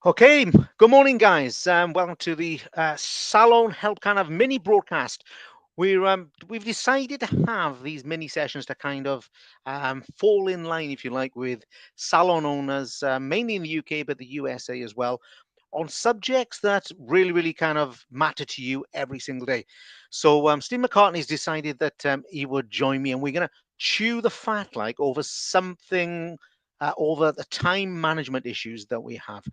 Okay, good morning, guys. Welcome to the Salon Help kind of mini broadcast. We've decided to have these mini sessions to kind of fall in line, if you like, with salon owners, mainly in the UK, but the USA as well, on subjects that really kind of matter to you every single day. So Steve McCartney's decided that he would join me, and we're going to chew the fat like over something. Over the time management issues that we have.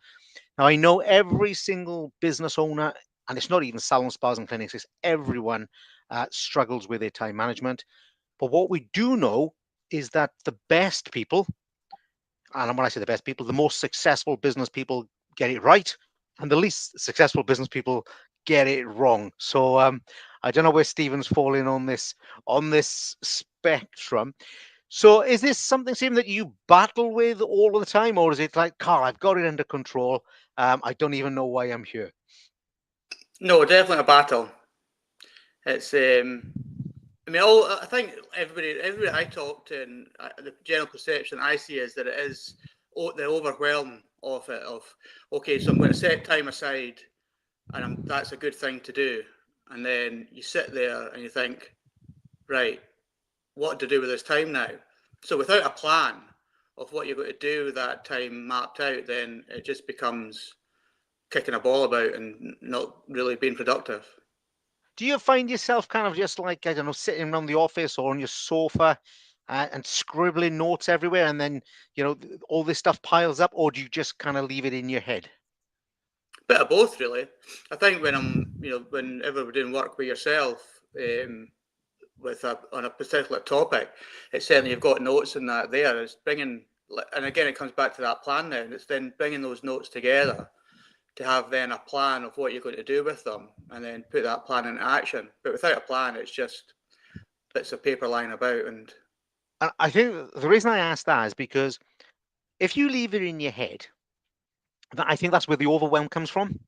Now, I know every single business owner, and it's not even salon spas and clinics, it's everyone struggles with their time management. But what we do know is that the best people, and when I say the best people, the most successful business people get it right, and the least successful business people get it wrong. So I don't know where Stephen's falling on this spectrum. So is this something, Stephen, that you battle with all of the time, or is it like, Carl, I've got it under control. I don't even know why I'm here. No, definitely a battle. It's I mean, all I think everybody I talk to, and the general perception I see is that it is the overwhelm of it. Of okay, so I'm going to set time aside, and that's a good thing to do. And then you sit there and you think, right, what to do with this time now? So without a plan of what you're going to do with that time mapped out, then it just becomes kicking a ball about and not really being productive. Do you find yourself kind of just like, I don't know, sitting around the office or on your sofa and scribbling notes everywhere, and then, all this stuff piles up, or do you just kind of leave it in your head? Bit of both, really. I think whenever we're doing work with yourself, on a particular topic, it's certainly you've got notes in that there. It's bringing, and again, it comes back to that plan now. It's then bringing those notes together to have then a plan of what you're going to do with them, and then put that plan into action. But without a plan, it's just bits of paper lying about. And And I think the reason I ask that is because if you leave it in your head, I think that's where the overwhelm comes from.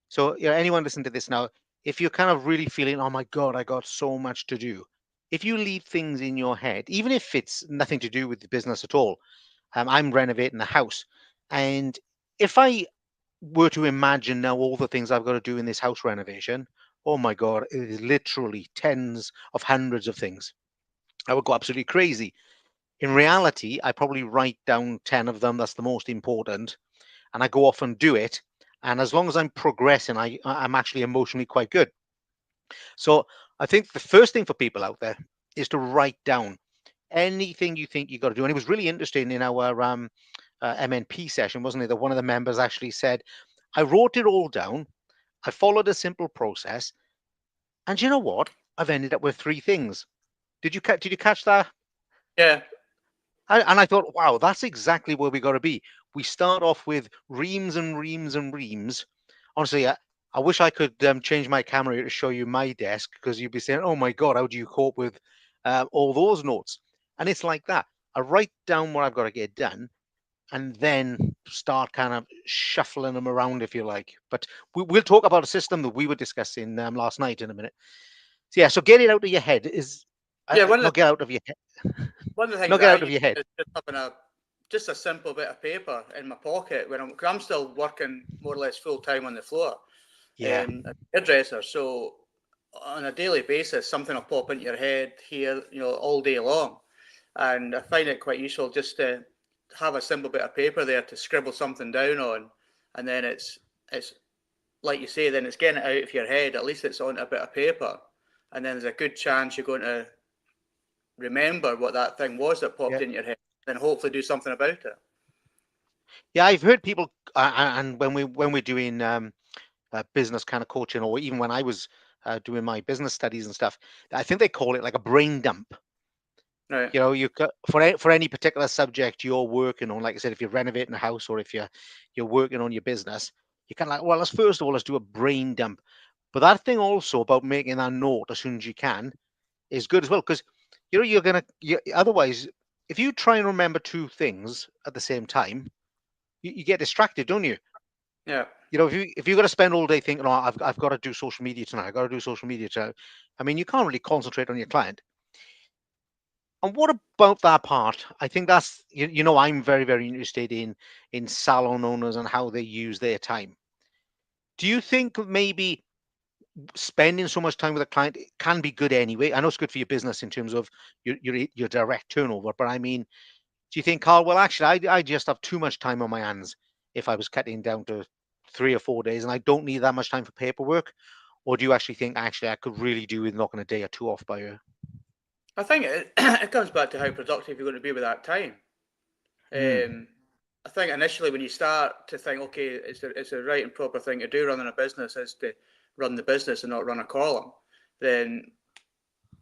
So, anyone listen to this now, if you're kind of really feeling, oh my God, I got so much to do. If you leave things in your head, even if it's nothing to do with the business at all, I'm renovating the house. And if I were to imagine now all the things I've got to do in this house renovation, oh my God, it is literally tens of hundreds of things. I would go absolutely crazy. In reality, I probably write down 10 of them. That's the most important. And I go off and do it. And as long as I'm progressing, I'm actually emotionally quite good. So I think the first thing for people out there is to write down anything you think you got to do. And it was really interesting in our MNP session, wasn't it? That one of the members actually said, I wrote it all down. I followed a simple process. And you know what? I've ended up with three things. Did you catch that? yeah, And I thought, wow, that's exactly where we got to be. We start off with reams and reams and reams. Honestly, I wish I could change my camera to show you my desk because you'd be saying, oh my God, how do you cope with all those notes? And it's like that. I write down what I've got to get done and then start kind of shuffling them around, if you like. But we'll talk about a system that we were discussing last night in a minute. So, yeah, so get it out of your head is yeah. not get out of your head, One of the things not that get I out of use your head. is just having just a simple bit of paper in my pocket when cause I'm still working more or less full time on the floor, Yeah. as a hairdresser. So on a daily basis, something will pop into your head here, all day long, and I find it quite useful just to have a simple bit of paper there to scribble something down on, and then it's like you say, then it's getting it out of your head. At least it's on a bit of paper, and then there's a good chance you're going to remember what that thing was that popped Yeah. in your head, then hopefully do something about it. Yeah, I've heard people, and when we're doing business kind of coaching, or even when I was doing my business studies and stuff, I think they call it like a brain dump. Right. For any particular subject you're working on, like I said, if you're renovating a house or if you're working on your business, you kind of like, well, let's do a brain dump. But that thing also about making that note as soon as you can is good as well because otherwise, if you try and remember two things at the same time, you get distracted, don't you? Yeah. If you got to spend all day thinking, oh, I've got to do social media tonight, I've got to do social media tonight. I mean, you can't really concentrate on your client. And what about that part? I think that's I'm very very interested in salon owners and how they use their time. Do you think maybe spending so much time with a client can be good anyway? I know it's good for your business in terms of your direct turnover, but I mean, do you think, Carl? Well, actually, I just have too much time on my hands if I was cutting down to 3 or 4 days, and I don't need that much time for paperwork. Or do you actually think actually I could really do with knocking a day or two off by you? I think it comes back to how productive you're going to be with that time. Hmm. I think initially when you start to think, okay, it's a right and proper thing to do running a business is to run the business and not run a column, then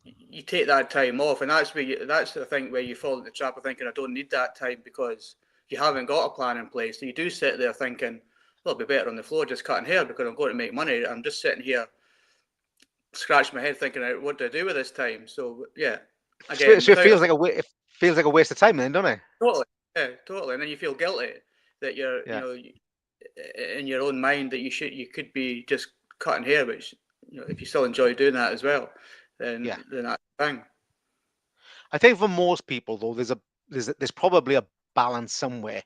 you take that time off, and that's the thing where you fall into the trap of thinking I don't need that time because you haven't got a plan in place. So you do sit there thinking, well, it'll be better on the floor just cutting hair because I'm going to make money. I'm just sitting here scratching my head thinking, what do I do with this time? So yeah, again, So it without feels like it feels like a waste of time, then, doesn't it? totally, yeah, totally, and then you feel guilty that Yeah, in your own mind that you could be just cutting hair, which if you still enjoy doing that as well, yeah. then that's the thing. I think for most people though, there's probably a balance somewhere.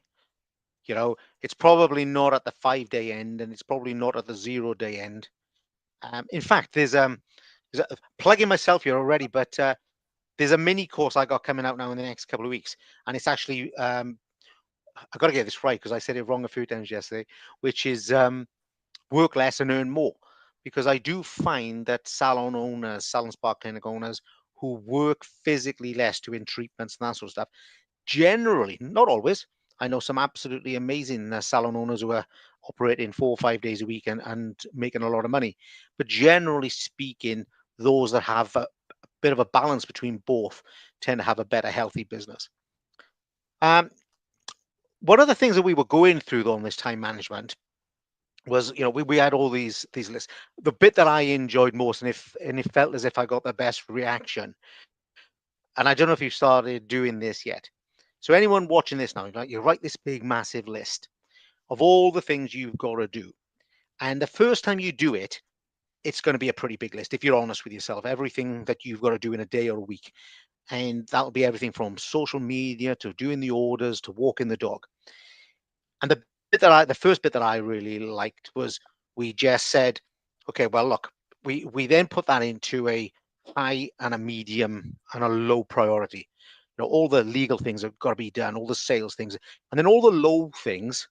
It's probably not at the 5 day end, and it's probably not at the 0 day end. In fact, plugging myself here already, but there's a mini course I got coming out now in the next couple of weeks, and it's actually I've got to get this right because I said it wrong a few times yesterday, which is work less and earn more. Because I do find that salon owners, salon spa clinic owners who work physically less doing treatments and that sort of stuff, generally, not always. I know some absolutely amazing salon owners who are operating 4 or 5 days a week and making a lot of money. But generally speaking, those that have a bit of a balance between both tend to have a better, healthy business. Um, one of the things that we were going through though on this time management was, we had all these lists. The bit that I enjoyed most, and it felt as if I got the best reaction, and I don't know if you started doing this yet. So anyone watching this now, like, you write this big massive list of all the things you've got to do, and the first time you do it, it's going to be a pretty big list if you're honest with yourself. Everything that you've got to do in a day or a week, and that'll be everything from social media to doing the orders to walking the dog. And the first bit that I really liked was we just said, okay, well, look, we then put that into a high and a medium and a low priority. All the legal things have got to be done, all the sales things, and then all the low things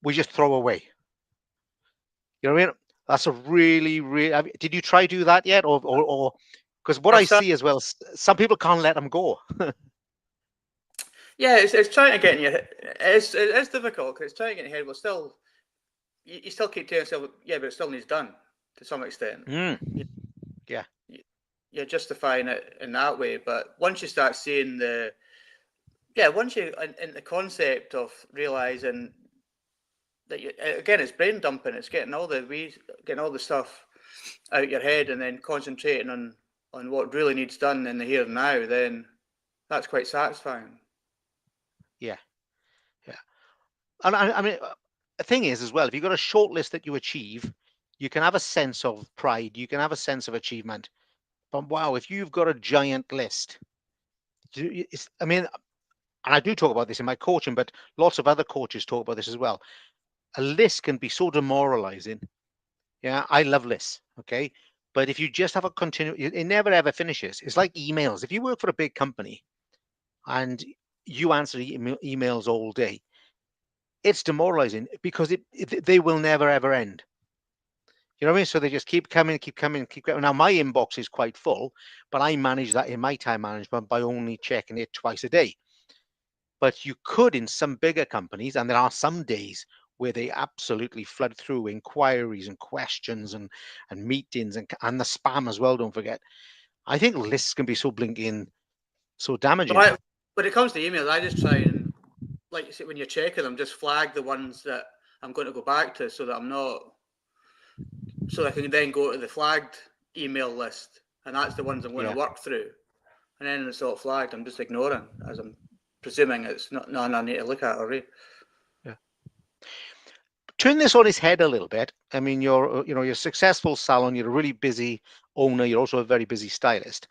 we just throw away. You know what I mean? That's a really, really. Did you try do that yet, or because what I've I started, see as well, some people can't let them go. yeah, it's trying to get in your head. It's difficult because it's trying to get in your head. Well, still, you still keep telling yourself, yeah, but it still needs done to some extent. Mm, You, yeah, you're justifying it in that way, but once you start seeing once you in the concept of realizing that again, it's brain dumping. It's getting all the stuff out your head, and then concentrating on what really needs done in the here and now. Then that's quite satisfying. yeah, yeah. And I mean, the thing is as well, if you've got a short list that you achieve, you can have a sense of pride, you can have a sense of achievement. But wow, if you've got a giant list, I mean, and I do talk about this in my coaching, but lots of other coaches talk about this as well. A list can be so demoralizing. Yeah, I love lists. Okay. But if you just have a it never ever finishes. It's like emails. If you work for a big company and you answer emails all day, it's demoralizing because they will never ever end. You know what I mean? So they just keep coming, keep coming, keep coming. Now my inbox is quite full, but I manage that in my time management by only checking it twice a day. But you could in some bigger companies, and there are some days where they absolutely flood through inquiries and questions and meetings and the spam as well. Don't forget. I think lists can be so blinking, so So damaging. when it comes to emails, I just try and, like you say, when you're checking them, just flag the ones that I'm going to go back to, so that I'm not, so I can then go to the flagged email list, and that's the ones I'm going to Yeah, work through. And then it's all flagged, I'm just ignoring, as I'm presuming it's not none I need to look at or read. yeah. Turn this on its head a little bit. I mean, you're a successful salon. You're a really busy owner. You're also a very busy stylist.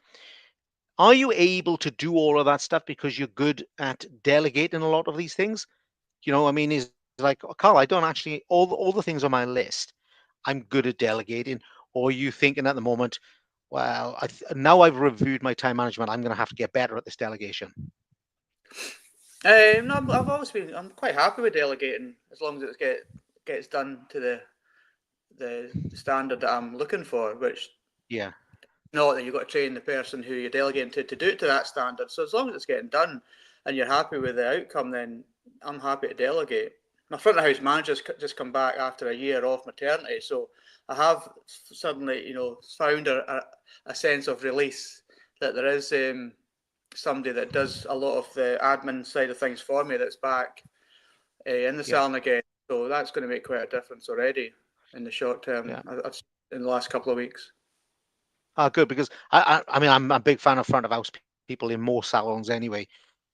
Are you able to do all of that stuff because you're good at delegating a lot of these things? I mean, is like, Carl, I don't actually all the things on my list. I'm good at delegating, or are you thinking at the moment, well, now I've reviewed my time management, I'm going to have to get better at this delegation. No, I'm quite happy with delegating as long as gets done to the standard that I'm looking for, which Yeah, not that you've got to train the person who you're delegating to do it to that standard. So as long as it's getting done and you're happy with the outcome, then I'm happy to delegate. My front of house manager's just come back after a year off maternity, so I have suddenly, found a sense of release that there is somebody that does a lot of the admin side of things for me that's back in the yeah, salon again. So that's going to make quite a difference already in the short term. yeah. In the last couple of weeks. Good, because I mean, I'm a big fan of front of house people in more salons anyway,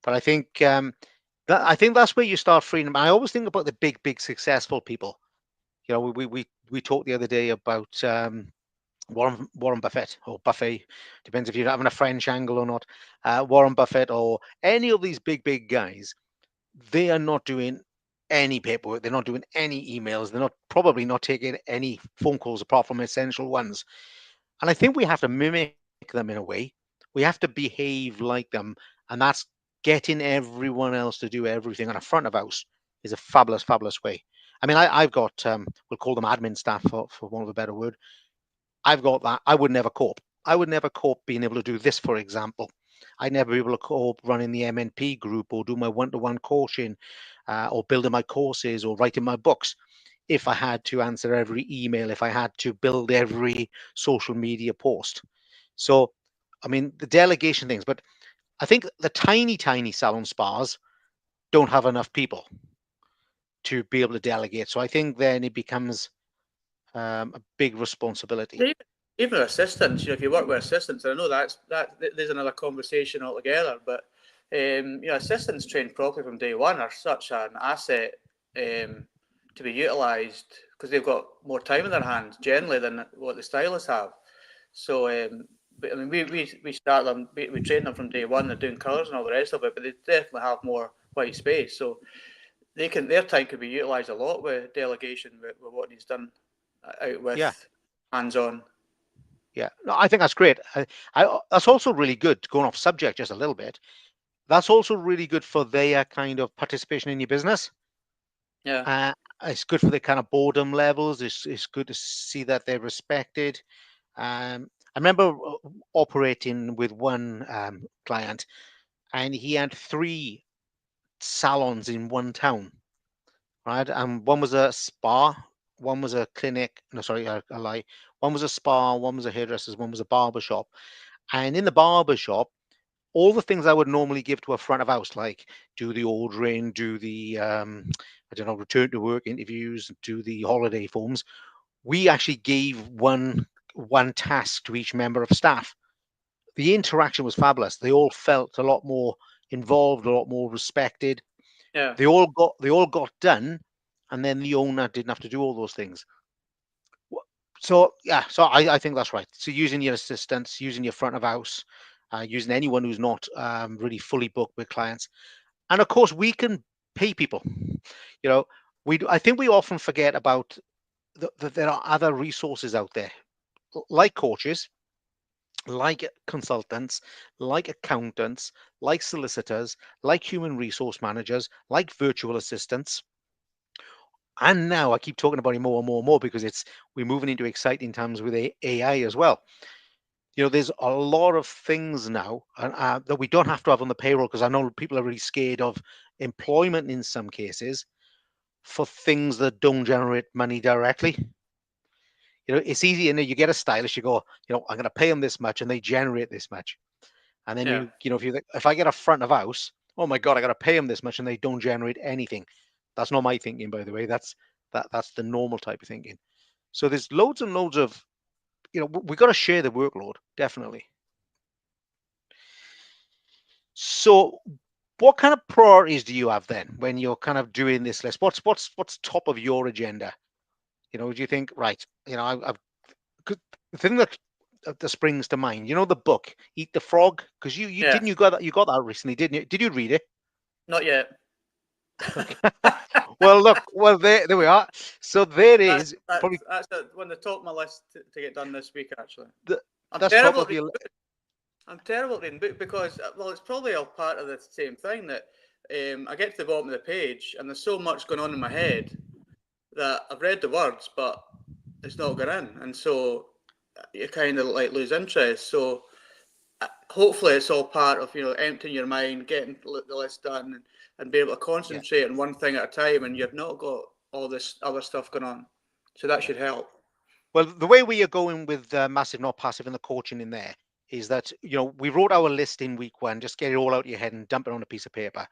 but I think that's where you start freeing them. I always think about the big successful people. We talked the other day about Warren Buffett or Buffet, depends if you're having a French angle or not. Warren Buffett or any of these big guys, they are not doing any paperwork. They're not doing any emails. They're not probably not taking any phone calls apart from essential ones. And I think we have to mimic them in a way. We have to behave like them, and that's getting everyone else to do everything on a front of house is a fabulous way. I mean, I've got we'll call them admin staff for want of a better word. I've got that. I would never cope. I would never cope being able to do this, for example. I'd never be able to cope running the MNP group or do my one-to-one coaching or building my courses or writing my books if I had to answer every email, if I had to build every social media post. So, I mean, the delegation things, but I think the tiny salon spas don't have enough people to be able to delegate. So I think then it becomes a big responsibility. Yeah, even assistants, if you work with assistants, and I know there's another conversation altogether, but assistants trained properly from day one are such an asset to be utilised because they've got more time in their hands generally than what the stylists have. So, but I mean, we start them, we train them from day one. They're doing colours and all the rest of it, but they definitely have more white space. So their time could be utilised a lot with delegation with what needs done out Yeah. with hands on. Yeah, no, I think that's great. That's also really good. Going off subject just a little bit, that's also really good for their kind of participation in your business. Yeah, Uh, it's good for their kind of boredom levels. It's good to see that they're respected. I remember operating with one client, and he had three salons in one town, right? And one was a spa, one was a clinic. No, sorry, I lie. One was a spa, one was a hairdresser's, one was a barber shop. And in the barber shop, all the things I would normally give to a front of house, like do the ordering, do the I don't know, return to work interviews, do the holiday forms, we actually gave one task to each member of staff. The interaction was fabulous. They all felt a lot more involved, a lot more respected. yeah, They all got done, and then the owner didn't have to do all those things. So yeah, so I think that's right. So using your assistants, using your front of house, using anyone who's not really fully booked with clients, and of course we can pay people. You know, I think we often forget about that there are other resources out there, like coaches, like consultants, like accountants, like solicitors, like human resource managers, like virtual assistants. And now I keep talking about it more and more and more because we're moving into exciting times with AI as well. There's a lot of things now that we don't have to have on the payroll because I know people are really scared of employment in some cases for things that don't generate money directly. It's easy, and you get a stylist, you go, I'm going to pay them this much, and they generate this much. And then yeah. if I get a front of house, oh my god, I got to pay them this much, and they don't generate anything. That's not my thinking, by the way. That's the normal type of thinking. So there's loads and loads of we got to share the workload, definitely. So what kind of priorities do you have then when you're kind of doing this list? What's top of your agenda? Do you think, right? The thing that that springs to mind. You know the book Eat the Frog, because you Yeah, didn't you got that recently, didn't you? Did you read it? not yet. Okay. Well, look, well there we are. So there That's is that's probably that's on the top of my list to get done this week. Actually, the, I'm that's top terrible at of reading. your. I'm terrible at reading book because well, it's probably all part of the same thing that I get to the bottom of the page and there's so much going on in my head that I've read the words, but it's not going in, and so you kind of like lose interest. So hopefully it's all part of emptying your mind, getting the list done, and be able to Yeah, concentrate on one thing at a time, and you've not got all this other stuff going on. So that yeah. should help. Well, the way we are going with massive, not passive, and the coaching in there is that we wrote our list in week one, just get it all out of your head and dump it on a piece of paper.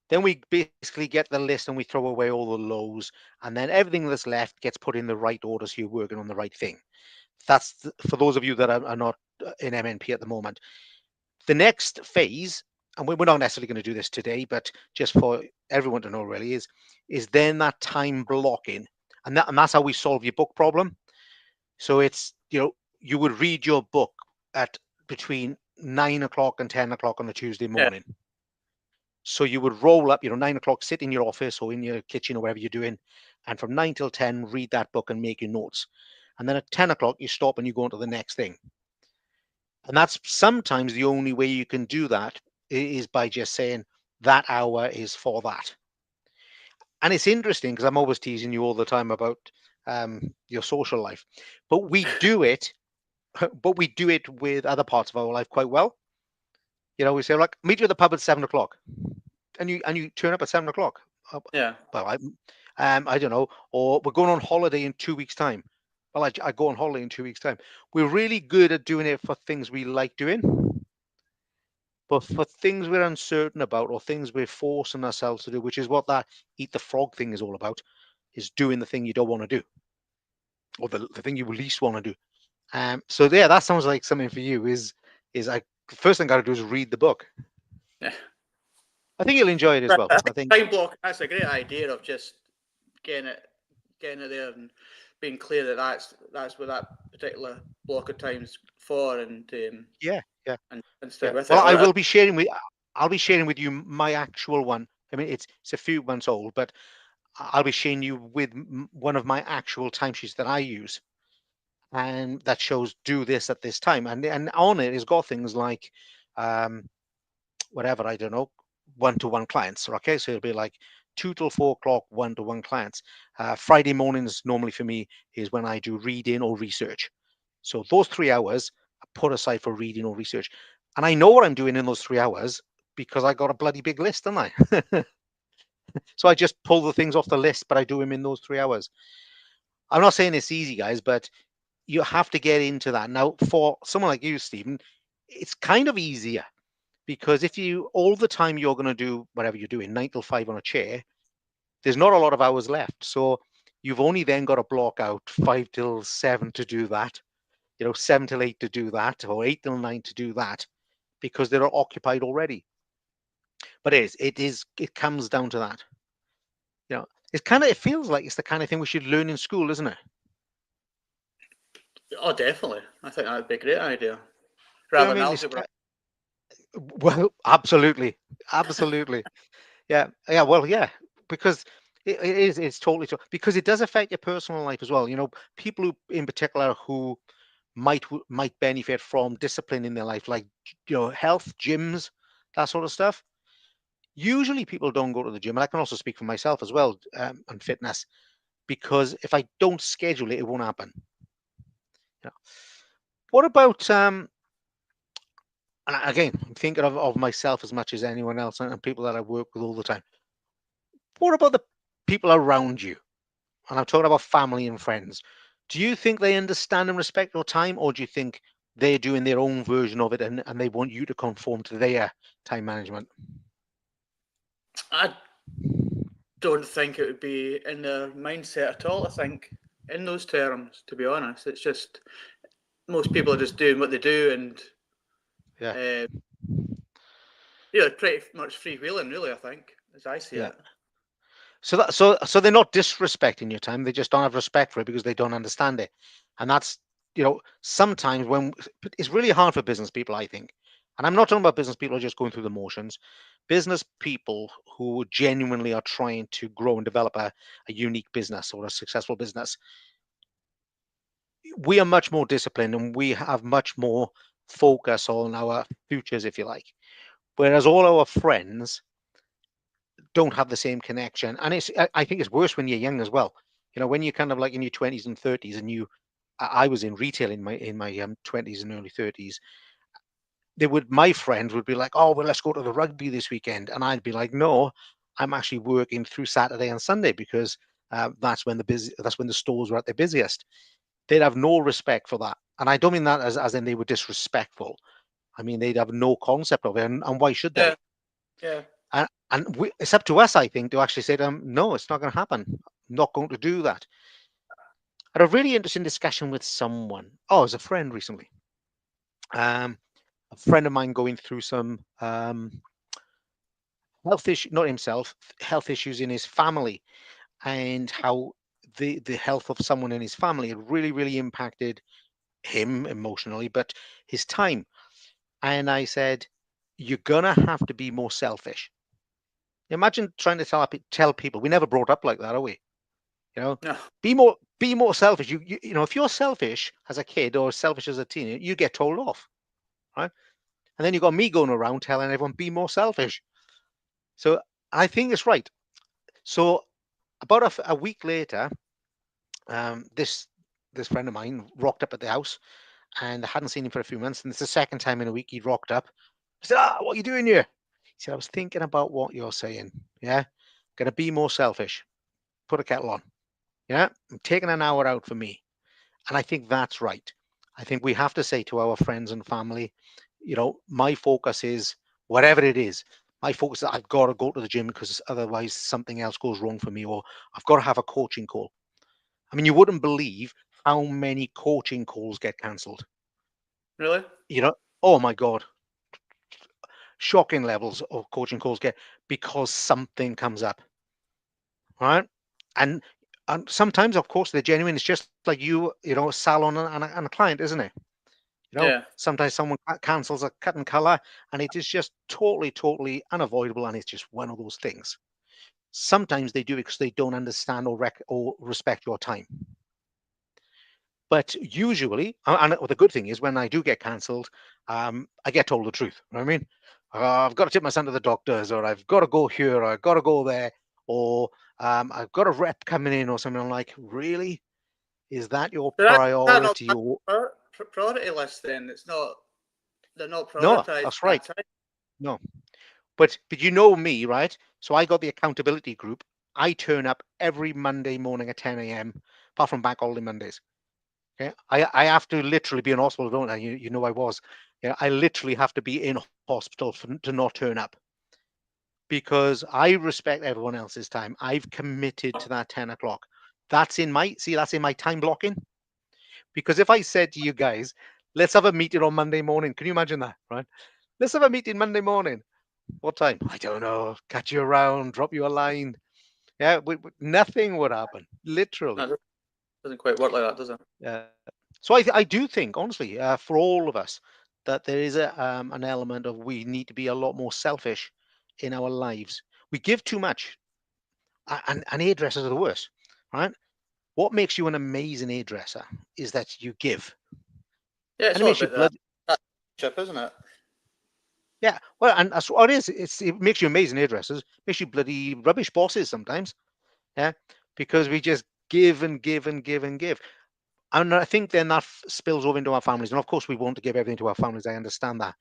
Then we basically get the list and we throw away all the lows, and then everything that's left gets put in the right order so you're working on the right thing. That's for those of you that are not in MNP at the moment. The next phase, and we're not necessarily going to do this today, but just for everyone to know, really, is then that time blocking, and that's how we solve your book problem. So it's you would read your book at between 9 o'clock and 10 o'clock on a Tuesday Yeah, morning. So you would roll up, 9 o'clock, sit in your office or in your kitchen or wherever you're doing, and from 9 till 10, read that book and make your notes. And then at 10 o'clock, you stop and you go on to the next thing. And that's sometimes the only way you can do that is by just saying that hour is for that. And it's interesting because I'm always teasing you all the time about your social life, but we do it, but we do it with other parts of our life quite well. We say like, meet you at the pub at 7 o'clock, and you turn up at 7 o'clock. Uh, yeah. Well, I don't know, or we're going on holiday in 2 weeks' time. Well, I go on holiday in 2 weeks' time. We're really good at doing it for things we like doing, but for things we're uncertain about or things we're forcing ourselves to do, which is what that eat the frog thing is all about, is doing the thing you don't want to do or the thing you least want to do. So yeah, that sounds like something for you. Is I the first thing I got to do is read the book. Yeah. I think you'll enjoy it as well. I I think think time block. That's a great idea of just getting it, getting it there, and being clear that that's what that particular block of time's for, yeah, yeah, and stick yeah. with Well, it. I will be sharing with I'll be sharing with you my actual one. I mean, it's a few months old, but I'll be sharing you with one of my actual timesheets that I use, and that shows do this at this time, and on it has got things like um, whatever, I don't know, one-to-one clients. Okay, so it'll be like 2 till 4 o'clock, one-to-one clients. Friday mornings normally for me is when I do reading or research. So those 3 hours are put aside for reading or research, and I know what I'm doing in those 3 hours because I got a bloody big list, don't I? So I just pull the things off the list, but I do them in those 3 hours. I'm not saying it's easy, guys, but you have to get into that. Now, for someone like you, Stephen, it's kind of easier because if you all the time you're going to do whatever you're doing, 9 till 5 on a chair, there's not a lot of hours left. So you've only then got to block out 5 till 7 to do that, 7 till 8 to do that, or 8 till 9 to do that, because they're occupied already. But it comes down to that. It feels like it's the kind of thing we should learn in school, isn't it? Oh, definitely. I think that'd be a great idea, Do you know rather what I than mean? algebra. Well, absolutely, absolutely. Yeah, yeah. Well, yeah, because it's totally true. Because it does affect your personal life as well. People who, in particular, who might benefit from discipline in their life, like health, gyms, that sort of stuff. Usually, people don't go to the gym, and I can also speak for myself as well, and fitness, because if I don't schedule it, it won't happen. You know. What about and again, I'm thinking of myself as much as anyone else and people that I work with all the time. What about the people around you? And I'm talking about family and friends. Do you think they understand and respect your time, or do you think they're doing their own version of it and they want you to conform to their time management? I don't think it would be in their mindset at all. I think in those terms, to be honest, it's just most people are just doing what they do, and Yeah, uh, pretty much freewheeling, really. I think, as I see yeah. it. So they're not disrespecting your time. They just don't have respect for it because they don't understand it, and sometimes when it's really hard for business people, I think, and I'm not talking about business people who are just going through the motions, business people who genuinely are trying to grow and develop a unique business or a successful business. We are much more disciplined and we have much more focus on our futures, if you like. Whereas all our friends don't have the same connection. And I think it's worse when you're young as well. When you're kind of like in your 20s and 30s, and I was in retail in my 20s and early 30s. My friends would be like, "Oh, well, let's go to the rugby this weekend," and I'd be like, "No, I'm actually working through Saturday and Sunday because that's when the stores were at their busiest." They'd have no respect for that, and I don't mean that as in they were disrespectful. I mean they'd have no concept of it, and why should Yeah, they? yeah. It's up to us, I think, to actually say to them, "No, it's not going to happen. I'm not going to do that." I had a really interesting discussion with someone. Oh, it was a friend recently. Um, a friend of mine going through some health issue, not himself, health issues in his family, and how the health of someone in his family had really, really impacted him emotionally, but his time. And I said, "You're gonna have to be more selfish." Imagine trying to tell people. We never brought up like that, are we? You know, No, be more selfish. If you're selfish as a kid or selfish as a teenager, you get told off, right? And then you got me going around telling everyone be more selfish. So I think it's right. So about a week later, this friend of mine rocked up at the house, and I hadn't seen him for a few months. And it's the second time in a week he rocked up. I said, "What are you doing here?" He said, "I was thinking about what you're saying. Yeah, gonna be more selfish. Put a kettle on. Yeah, I'm taking an hour out for me." And I think that's right. I think we have to say to our friends and family, my focus is whatever it is. My focus is I've got to go to the gym because otherwise something else goes wrong for me, or I've got to have a coaching call. I mean, you wouldn't believe how many coaching calls get cancelled. really? You know, oh my God, shocking levels of coaching calls get because something comes up, right? And and sometimes, of course, they're genuine. It's just like a salon and a client, isn't it? Yeah. Sometimes someone cancels a cut and color, and it is just totally, totally unavoidable, and it's just one of those things. Sometimes they do it because they don't understand or respect your time. But usually, and the good thing is when I do get cancelled, I get told the truth. You know what I mean? I've got to take my son to the doctors, or I've got to go here, or I've got to go there, or I've got a rep coming in, or something. I'm like, really? Is that your So that not priority? Or priority list then? It's not. They're not no? prioritizing That's that right. time. No. But you know me, right? So I got the accountability group. I turn up every Monday morning at 10 a.m. apart from bank holiday Mondays. Okay, I have to literally be in hospital, don't I? I was. Yeah, I literally have to be in hospital to not turn up because I respect everyone else's time. I've committed to that 10 o'clock. That's in my time blocking. Because if I said to you guys, let's have a meeting on Monday morning, can you imagine that, right? Let's have a meeting Monday morning. What time? I don't know. Catch you around, drop you a line. Yeah, nothing would happen, No, literally. it doesn't quite work like that, does it? So I do think, honestly, for all of us, that there is an element of we need to be a lot more selfish in our lives. We give too much, and hairdressers are the worst, right? What makes you an amazing hairdresser is that you give, Yeah, it's and it all makes you about that. blood. That chip, isn't it? Yeah, well, and that's what it is. It makes you amazing hairdressers. Makes you bloody rubbish bosses sometimes. Yeah, because we just give and give and give and give. And I think then that spills over into our families. And of course, we want to give everything to our families. I understand that.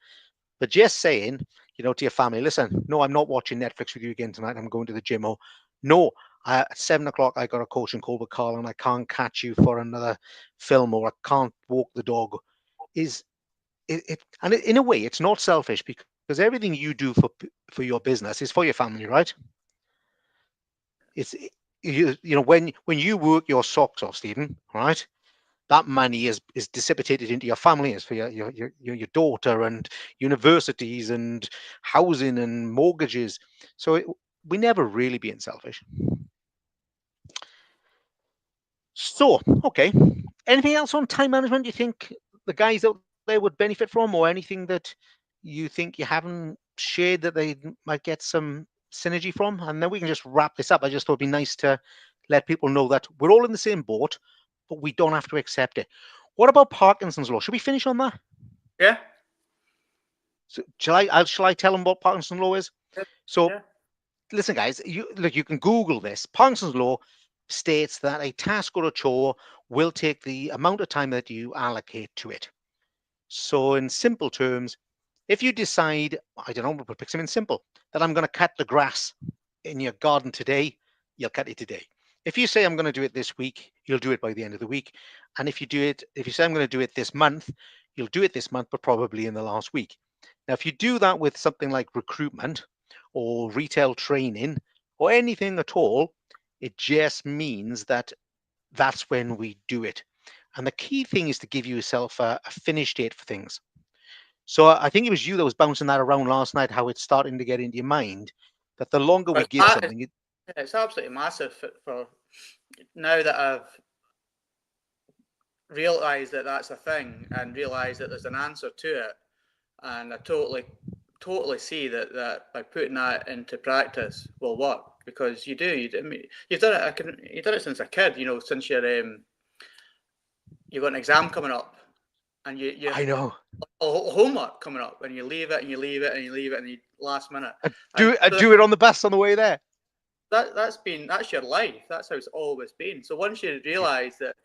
But just saying, to your family, listen, no, I'm not watching Netflix with you again tonight. I'm going to the gym. Or no, at 7 o'clock, I got a coaching call with Carl and I can't catch you for another film, or I can't walk the dog. Is and in a way, it's not selfish because everything you do for your business is for your family, right? It's when you work your socks off, Stephen, right? That money is dissipated into your family. It's for your daughter and universities and housing and mortgages. So we never really being selfish. So, okay. Anything else on time management you think the guys out there would benefit from, or anything that you think you haven't shared that they might get some synergy from? And then we can just wrap this up. I just thought it'd be nice to let people know that we're all in the same boat, but we don't have to accept it. What about Parkinson's law? Should we finish on that? Yeah, So shall I tell them what Parkinson's law is? yeah, So yeah. listen, guys, you can Google this. Parkinson's law states that a task or a chore will take the amount of time that you allocate to it. So, in simple terms, if you decide, I don't know, we'll pick something simple, that I'm going to cut the grass in your garden today, you'll cut it today. If you say I'm going to do it this week, you'll do it by the end of the week. And if you say I'm going to do it this month, you'll do it this month, but probably in the last week. Now, if you do that with something like recruitment or retail training or anything at all, it just means that that's when we do it. And the key thing is to give yourself a finish date for things. So I think it was you that was bouncing that around last night, how it's starting to get into your mind that the longer we But give something, it's absolutely massive for now that I've realised that that's a thing and realised that there's an answer to it, and I totally see that by putting that into practice will work because I mean, you've done it. You've done it since a kid. You know, since you've got an exam coming up, and you I know. homework coming up, and you leave it and you leave it and you leave it and you last minute, and I so do it on the bus on the way there. that's your life. That's how it's always been. So once you Yeah. realise that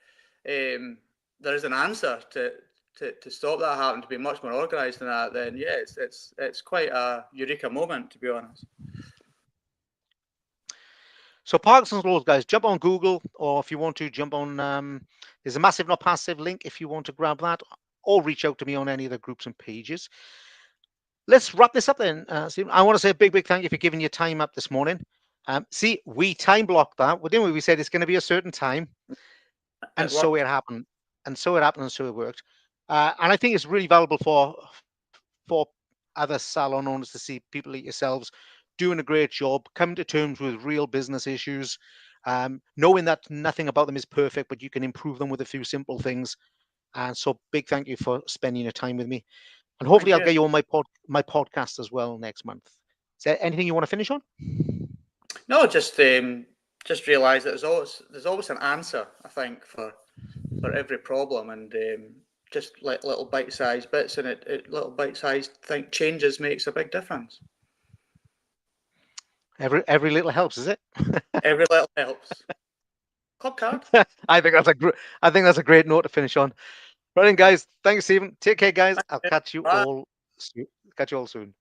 there is an answer to stop that happening, to be much more organised than that, then yeah, it's quite a eureka moment, to be honest. So Parkinson's laws, guys, jump on Google, or if you want to jump on, there's a massive not passive link if you want to grab that, or reach out to me on any of the groups and pages. Let's wrap this up then. Stephen. I want to say a big thank you for giving your time up this morning. See, we time blocked that. We said it's going to be a certain time, and It so worked. it happened, and so it happened, and so it worked. And I think it's really valuable for other salon owners to see people like yourselves doing a great job, coming to terms with real business issues, knowing that nothing about them is perfect, but you can improve them with a few simple things. And so, big thank you for spending your time with me. And hopefully, Thank I'll you. get you on my podcast as well next month. Is there anything you want to finish on? No, just realise that there's always an answer. I think for every problem, and just like little bite-sized bits, and little bite-sized think changes makes a big difference. Every little helps, is it? Every little helps. Club card. I think that's a great note to finish on. Right, then, guys. Thanks, Stephen. Take care, guys. I'll catch you Bye. all soon. Catch you all soon.